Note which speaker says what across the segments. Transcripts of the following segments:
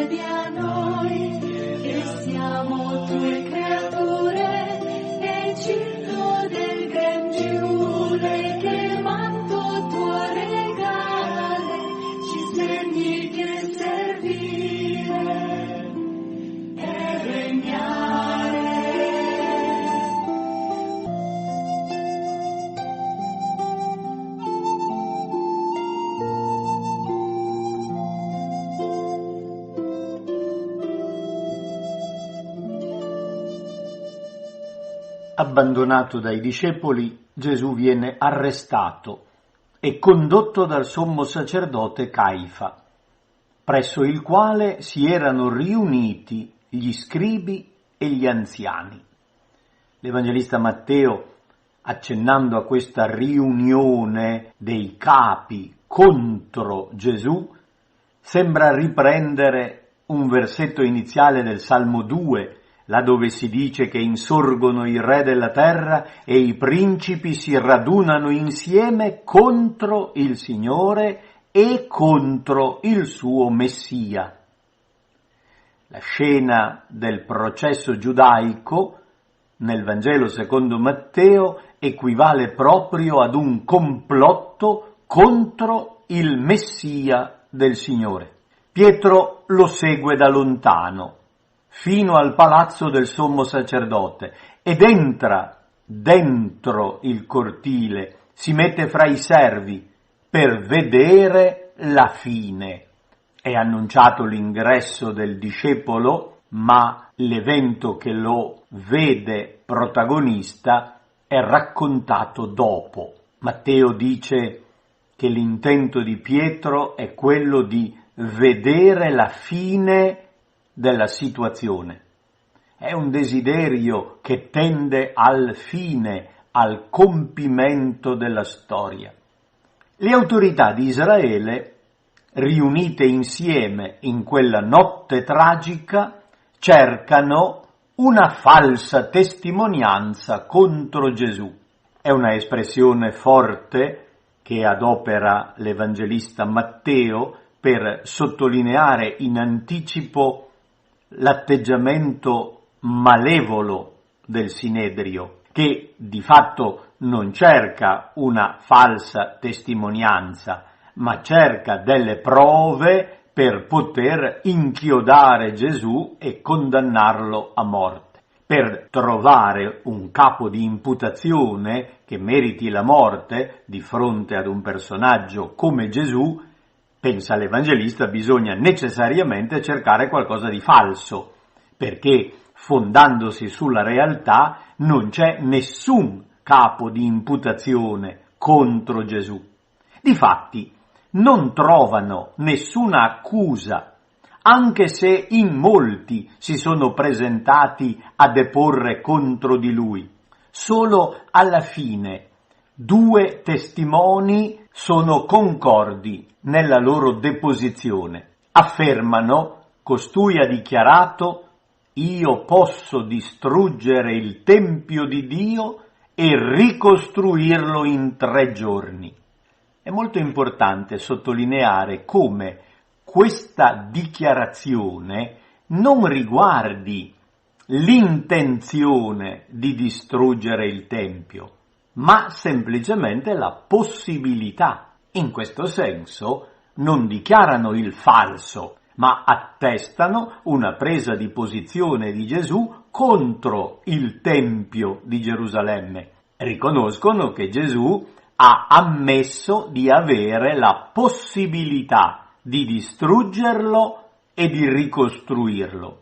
Speaker 1: chiedi a noi che siamo tue creature e cibo del grangiule che manto tuo regale ci segni che servire e regnare.
Speaker 2: Abbandonato dai discepoli, Gesù viene arrestato e condotto dal sommo sacerdote Caifa, presso il quale si erano riuniti gli scribi e gli anziani. L'Evangelista Matteo, accennando a questa riunione dei capi contro Gesù, sembra riprendere un versetto iniziale del Salmo 2, là dove si dice che insorgono i re della terra e i principi si radunano insieme contro il Signore e contro il suo Messia. La scena del processo giudaico nel Vangelo secondo Matteo equivale proprio ad un complotto contro il Messia del Signore. Pietro lo segue da lontano fino al palazzo del sommo sacerdote ed entra dentro il cortile, si mette fra i servi per vedere la fine. È annunciato l'ingresso del discepolo, ma l'evento che lo vede protagonista è raccontato dopo. Matteo dice che l'intento di Pietro è quello di vedere la fine della situazione. È un desiderio che tende al fine, al compimento della storia. Le autorità di Israele, riunite insieme in quella notte tragica, cercano una falsa testimonianza contro Gesù. È una espressione forte che adopera l'Evangelista Matteo per sottolineare in anticipo l'atteggiamento malevolo del Sinedrio, che di fatto non cerca una falsa testimonianza, ma cerca delle prove per poter inchiodare Gesù e condannarlo a morte. Per trovare un capo di imputazione che meriti la morte di fronte ad un personaggio come Gesù, pensa l'Evangelista, bisogna necessariamente cercare qualcosa di falso, perché fondandosi sulla realtà non c'è nessun capo di imputazione contro Gesù. Difatti non trovano nessuna accusa, anche se in molti si sono presentati a deporre contro di lui. Solo alla fine 2 testimoni sono concordi nella loro deposizione. Affermano: costui ha dichiarato: io posso distruggere il Tempio di Dio e ricostruirlo in 3 giorni. È molto importante sottolineare come questa dichiarazione non riguardi l'intenzione di distruggere il Tempio, ma semplicemente la possibilità. In questo senso non dichiarano il falso, ma attestano una presa di posizione di Gesù contro il Tempio di Gerusalemme. Riconoscono che Gesù ha ammesso di avere la possibilità di distruggerlo e di ricostruirlo.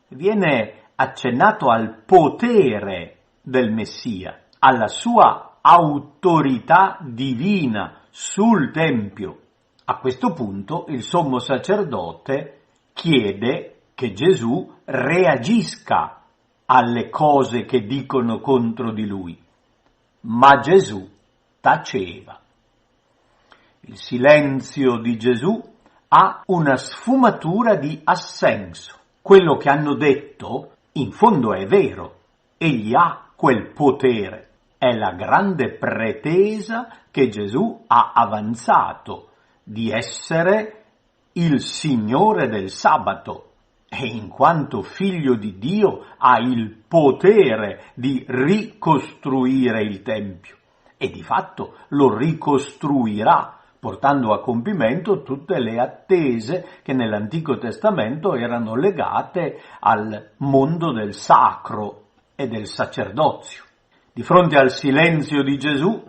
Speaker 2: Viene accennato al potere del Messia, alla sua autorità divina sul Tempio. A questo punto il sommo sacerdote chiede che Gesù reagisca alle cose che dicono contro di lui, ma Gesù taceva. Il silenzio di Gesù ha una sfumatura di assenso. Quello che hanno detto in fondo è vero, egli ha quel potere. È la grande pretesa che Gesù ha avanzato di essere il Signore del sabato e in quanto figlio di Dio ha il potere di ricostruire il Tempio e di fatto lo ricostruirà, portando a compimento tutte le attese che nell'Antico Testamento erano legate al mondo del sacro e del sacerdozio. Di fronte al silenzio di Gesù,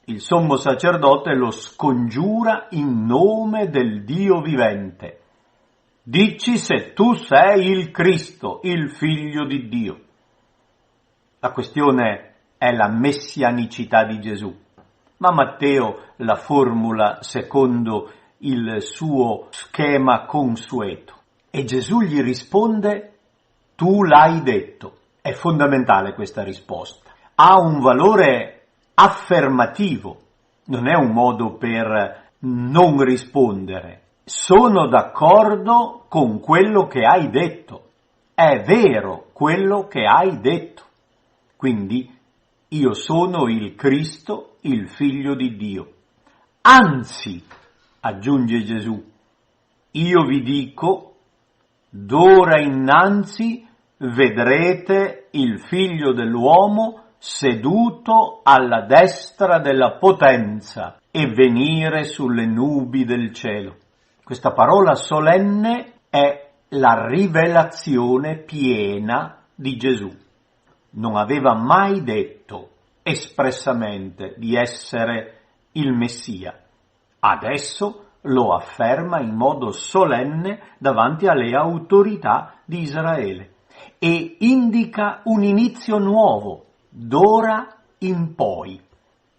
Speaker 2: il sommo sacerdote lo scongiura in nome del Dio vivente. Dici se tu sei il Cristo, il Figlio di Dio. La questione è la messianicità di Gesù, ma Matteo la formula secondo il suo schema consueto. E Gesù gli risponde: tu l'hai detto. È fondamentale questa risposta. Ha un valore affermativo, non è un modo per non rispondere. Sono d'accordo con quello che hai detto. È vero quello che hai detto. Quindi io sono il Cristo, il Figlio di Dio. Anzi, aggiunge Gesù, io vi dico, d'ora innanzi vedrete il Figlio dell'uomo seduto alla destra della potenza e venire sulle nubi del cielo. Questa parola solenne è la rivelazione piena di Gesù. Non aveva mai detto espressamente di essere il Messia. Adesso lo afferma in modo solenne davanti alle autorità di Israele e indica un inizio nuovo, d'ora in poi.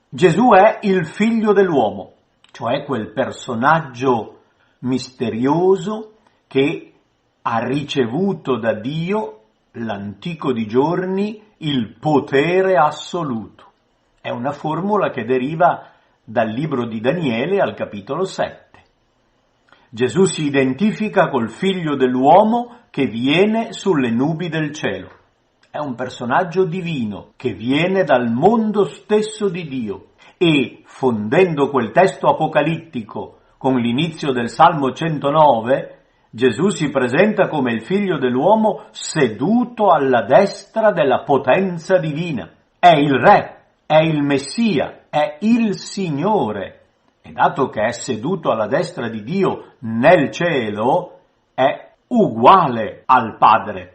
Speaker 2: Gesù è il figlio dell'uomo, cioè quel personaggio misterioso che ha ricevuto da Dio, l'antico di giorni, il potere assoluto. È una formula che deriva dal libro di Daniele al capitolo 7. Gesù si identifica col figlio dell'uomo che viene sulle nubi del cielo. È un personaggio divino che viene dal mondo stesso di Dio e, fondendo quel testo apocalittico con l'inizio del Salmo 109, Gesù si presenta come il figlio dell'uomo seduto alla destra della potenza divina. È il Re, è il Messia, è il Signore. E dato che è seduto alla destra di Dio nel cielo, è uguale al Padre.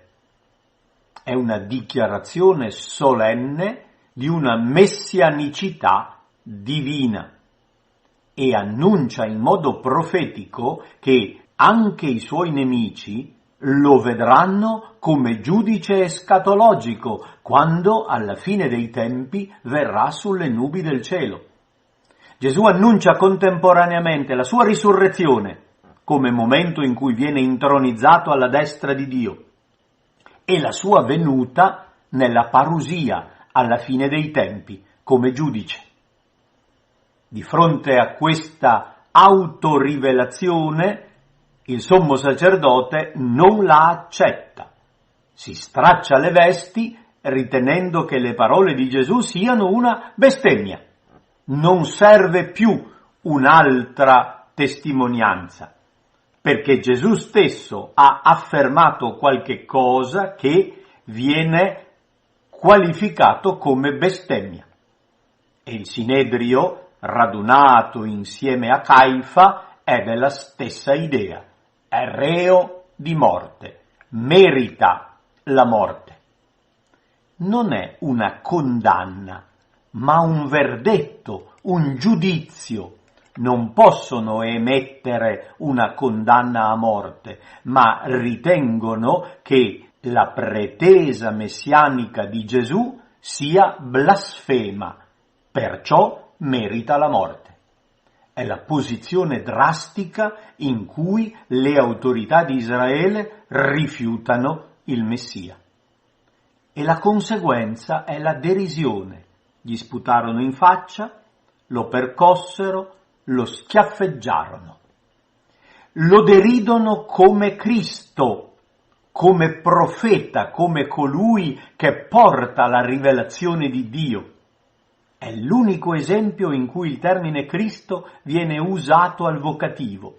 Speaker 2: È una dichiarazione solenne di una messianicità divina e annuncia in modo profetico che anche i suoi nemici lo vedranno come giudice escatologico quando alla fine dei tempi verrà sulle nubi del cielo. Gesù annuncia contemporaneamente la sua risurrezione come momento in cui viene intronizzato alla destra di Dio e la sua venuta nella parusia alla fine dei tempi come giudice. Di fronte a questa autorivelazione il sommo sacerdote non la accetta, si straccia le vesti ritenendo che le parole di Gesù siano una bestemmia. Non serve più un'altra testimonianza, perché Gesù stesso ha affermato qualche cosa che viene qualificato come bestemmia. E il Sinedrio, radunato insieme a Caifa, è della stessa idea. È reo di morte, merita la morte. Non è una condanna, ma un verdetto, un giudizio. Non possono emettere una condanna a morte, ma ritengono che la pretesa messianica di Gesù sia blasfema, perciò merita la morte. È la posizione drastica in cui le autorità di Israele rifiutano il Messia. E la conseguenza è la derisione. Gli sputarono in faccia, lo percossero, lo schiaffeggiarono. Lo deridono come Cristo, come profeta, come colui che porta la rivelazione di Dio. È l'unico esempio in cui il termine Cristo viene usato al vocativo.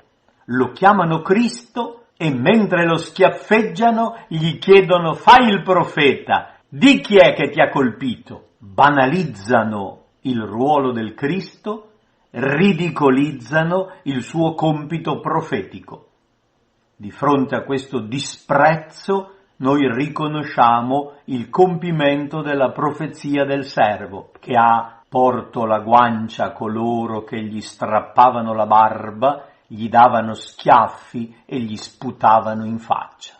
Speaker 2: lo chiamano Cristo e mentre lo schiaffeggiano gli chiedono: fai il profeta, di chi è che ti ha colpito? Banalizzano il ruolo del Cristo, ridicolizzano il suo compito profetico. Di fronte a questo disprezzo noi riconosciamo il compimento della profezia del servo, che ha porto la guancia coloro che gli strappavano la barba, gli davano schiaffi e gli sputavano in faccia.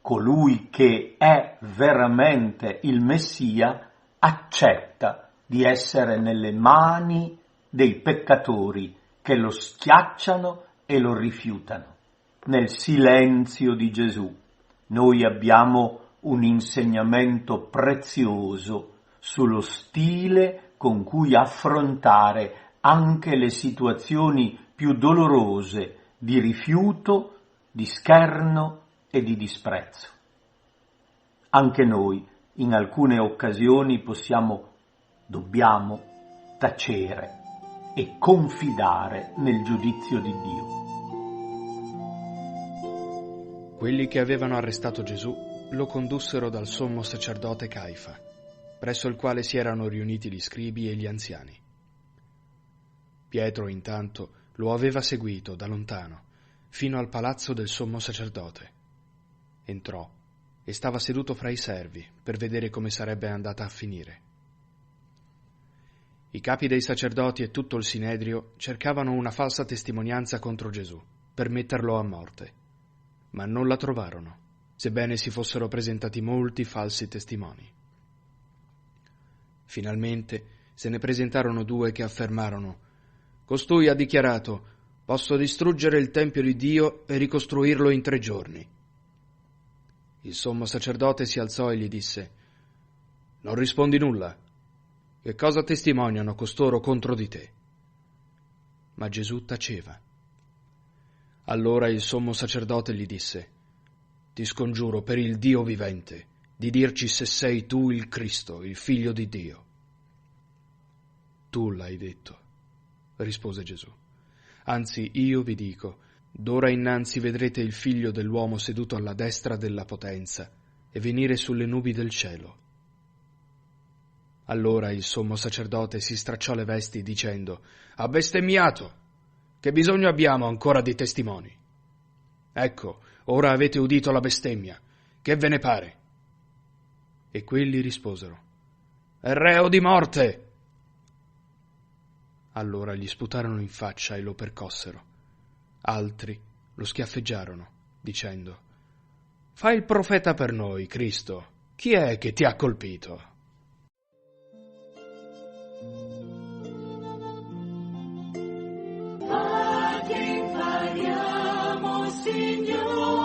Speaker 2: Colui che è veramente il Messia accetta di essere nelle mani dei peccatori che lo schiacciano e lo rifiutano. Nel silenzio di Gesù noi abbiamo un insegnamento prezioso sullo stile con cui affrontare anche le situazioni più dolorose di rifiuto, di scherno e di disprezzo. Anche noi in alcune occasioni dobbiamo tacere e confidare nel giudizio di Dio.
Speaker 3: Quelli che avevano arrestato Gesù lo condussero dal sommo sacerdote Caifa, presso il quale si erano riuniti gli scribi e gli anziani. Pietro, intanto, lo aveva seguito da lontano, fino al palazzo del sommo sacerdote. Entrò e stava seduto fra i servi per vedere come sarebbe andata a finire. I capi dei sacerdoti e tutto il Sinedrio cercavano una falsa testimonianza contro Gesù per metterlo a morte, ma non la trovarono, sebbene si fossero presentati molti falsi testimoni. Finalmente se ne presentarono 2 che affermarono: «Costui ha dichiarato: posso distruggere il Tempio di Dio e ricostruirlo in 3 giorni». Il sommo sacerdote si alzò e gli disse: «Non rispondi nulla? Che cosa testimoniano costoro contro di te?» Ma Gesù taceva. Allora il sommo sacerdote gli disse: «Ti scongiuro per il Dio vivente di dirci se sei tu il Cristo, il Figlio di Dio». «Tu l'hai detto», rispose Gesù. «Anzi, io vi dico, d'ora innanzi vedrete il Figlio dell'uomo seduto alla destra della potenza e venire sulle nubi del cielo». Allora il sommo sacerdote si stracciò le vesti dicendo: «Ha bestemmiato! Che bisogno abbiamo ancora di testimoni? Ecco, ora avete udito la bestemmia. Che ve ne pare?» E quelli risposero: «È reo di morte!» Allora gli sputarono in faccia e lo percossero. Altri lo schiaffeggiarono, dicendo: «Fai il profeta per noi, Cristo. Chi è che ti ha colpito?»
Speaker 1: A ti pariamo, Signore.